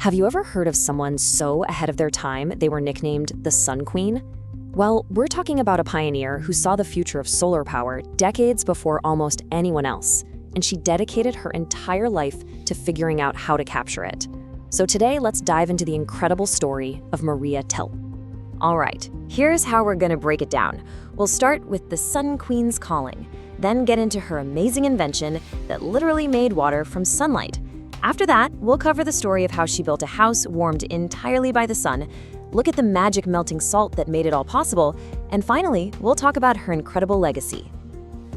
Have you ever heard of someone so ahead of their time they were nicknamed the Sun Queen? Well, we're talking about a pioneer who saw the future of solar power decades before almost anyone else, and she dedicated her entire life to figuring out how to capture it. So today, let's dive into the incredible story of Maria Telkes. All right, here's how we're gonna break it down. We'll start with the Sun Queen's calling, then get into her amazing invention that literally made water from sunlight. After that, we'll cover the story of how she built a house warmed entirely by the sun, look at the magic melting salt that made it all possible, and finally, we'll talk about her incredible legacy.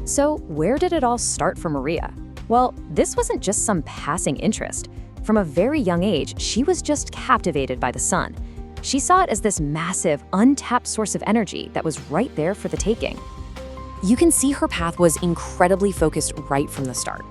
So, where did it all start for Maria? Well, this wasn't just some passing interest. From a very young age, she was just captivated by the sun. She saw it as this massive, untapped source of energy that was right there for the taking. You can see her path was incredibly focused right from the start.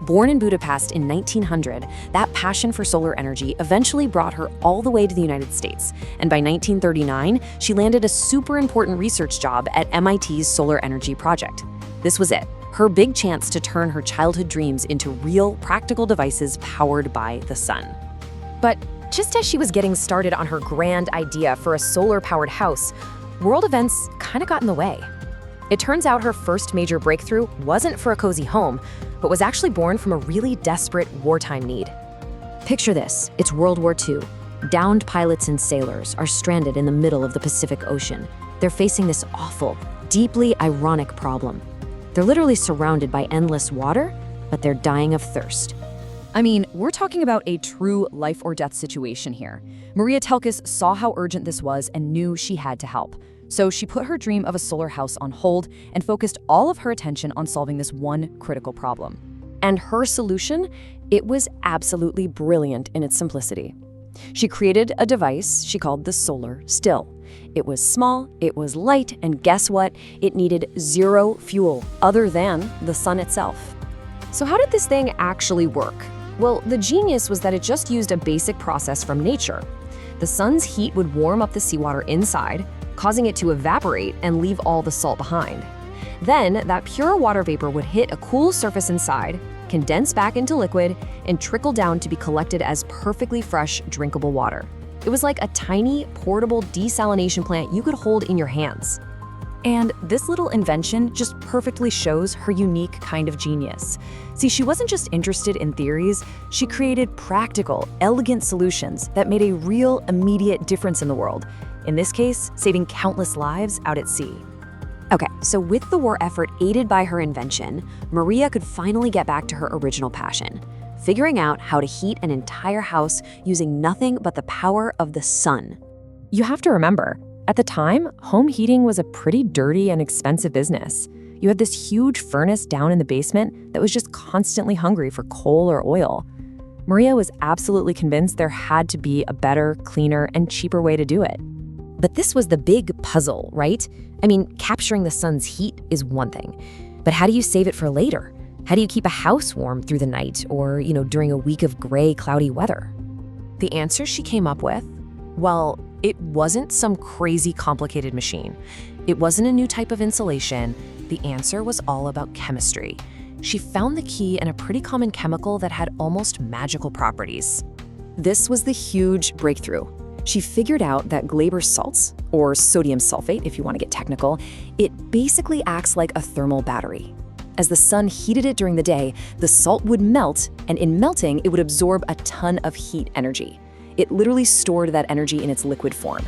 Born in Budapest in 1900, that passion for solar energy eventually brought her all the way to the United States, and by 1939, she landed a super important research job at MIT's Solar Energy Project. This was it, her big chance to turn her childhood dreams into real, practical devices powered by the sun. But just as she was getting started on her grand idea for a solar-powered house, world events kind of got in the way. It turns out her first major breakthrough wasn't for a cozy home, but was actually born from a really desperate wartime need. Picture this, it's World War II. Downed pilots and sailors are stranded in the middle of the Pacific Ocean. They're facing this awful, deeply ironic problem. They're literally surrounded by endless water, but they're dying of thirst. I mean, we're talking about a true life or death situation here. Maria Telkes saw how urgent this was and knew she had to help. So she put her dream of a solar house on hold and focused all of her attention on solving this one critical problem. And her solution? It was absolutely brilliant in its simplicity. She created a device she called the Solar Still. It was small, it was light, and guess what? It needed zero fuel other than the sun itself. So how did this thing actually work? Well, the genius was that it just used a basic process from nature. The sun's heat would warm up the seawater inside, causing it to evaporate and leave all the salt behind. Then, that pure water vapor would hit a cool surface inside, condense back into liquid, and trickle down to be collected as perfectly fresh, drinkable water. It was like a tiny, portable desalination plant you could hold in your hands. And this little invention just perfectly shows her unique kind of genius. See, she wasn't just interested in theories, she created practical, elegant solutions that made a real, immediate difference in the world. In this case, saving countless lives out at sea. Okay, so with the war effort aided by her invention, Maria could finally get back to her original passion, figuring out how to heat an entire house using nothing but the power of the sun. You have to remember, at the time, home heating was a pretty dirty and expensive business. You had this huge furnace down in the basement that was just constantly hungry for coal or oil. Maria was absolutely convinced there had to be a better, cleaner, and cheaper way to do it. But this was the big puzzle, right? I mean, capturing the sun's heat is one thing, but how do you save it for later? How do you keep a house warm through the night or, during a week of gray, cloudy weather? The answer she came up with? Well, it wasn't some crazy complicated machine. It wasn't a new type of insulation. The answer was all about chemistry. She found the key in a pretty common chemical that had almost magical properties. This was the huge breakthrough. She figured out that Glaber salts, or sodium sulfate if you want to get technical, it basically acts like a thermal battery. As the sun heated it during the day, the salt would melt, and in melting, it would absorb a ton of heat energy. It literally stored that energy in its liquid form.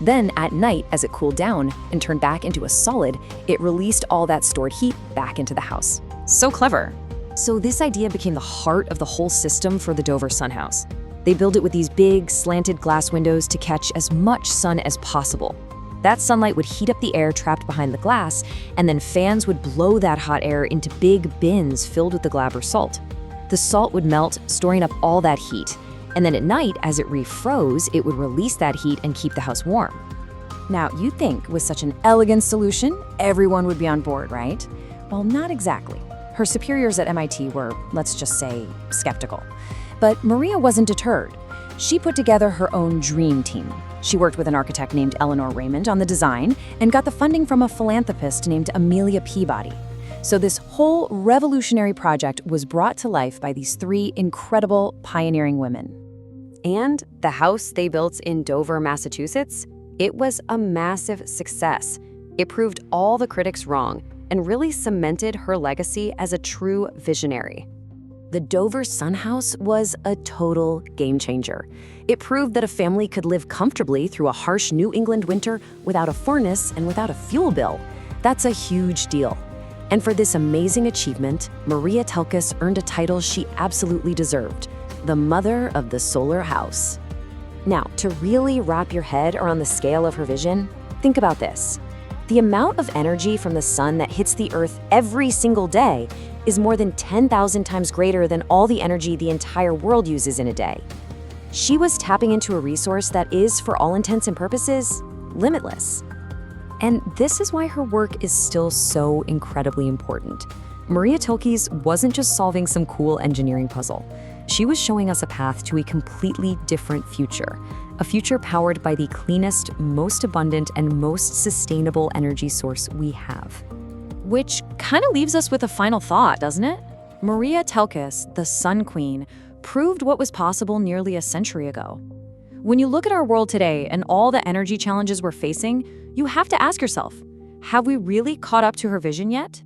Then at night, as it cooled down and turned back into a solid, it released all that stored heat back into the house. So clever. So this idea became the heart of the whole system for the Dover Sun House. They built it with these big, slanted glass windows to catch as much sun as possible. That sunlight would heat up the air trapped behind the glass, and then fans would blow that hot air into big bins filled with the Glaber salt. The salt would melt, storing up all that heat, and then at night, as it refroze, it would release that heat and keep the house warm. Now, you'd think with such an elegant solution, everyone would be on board, right? Well, not exactly. Her superiors at MIT were, let's just say, skeptical. But Maria wasn't deterred. She put together her own dream team. She worked with an architect named Eleanor Raymond on the design and got the funding from a philanthropist named Amelia Peabody. So this whole revolutionary project was brought to life by these three incredible pioneering women. And the house they built in Dover, Massachusetts, it was a massive success. It proved all the critics wrong and really cemented her legacy as a true visionary. The Dover Sun House was a total game changer. It proved that a family could live comfortably through a harsh New England winter without a furnace and without a fuel bill. That's a huge deal. And for this amazing achievement, Maria Telkes earned a title she absolutely deserved, the Mother of the Solar House. Now, to really wrap your head around the scale of her vision, think about this. The amount of energy from the sun that hits the Earth every single day is more than 10,000 times greater than all the energy the entire world uses in a day. She was tapping into a resource that is, for all intents and purposes, limitless. And this is why her work is still so incredibly important. Maria Telkes wasn't just solving some cool engineering puzzle. She was showing us a path to a completely different future, a future powered by the cleanest, most abundant, and most sustainable energy source we have. Which kind of leaves us with a final thought, doesn't it? Maria Telkes, the Sun Queen, proved what was possible nearly a century ago. When you look at our world today and all the energy challenges we're facing, you have to ask yourself, have we really caught up to her vision yet?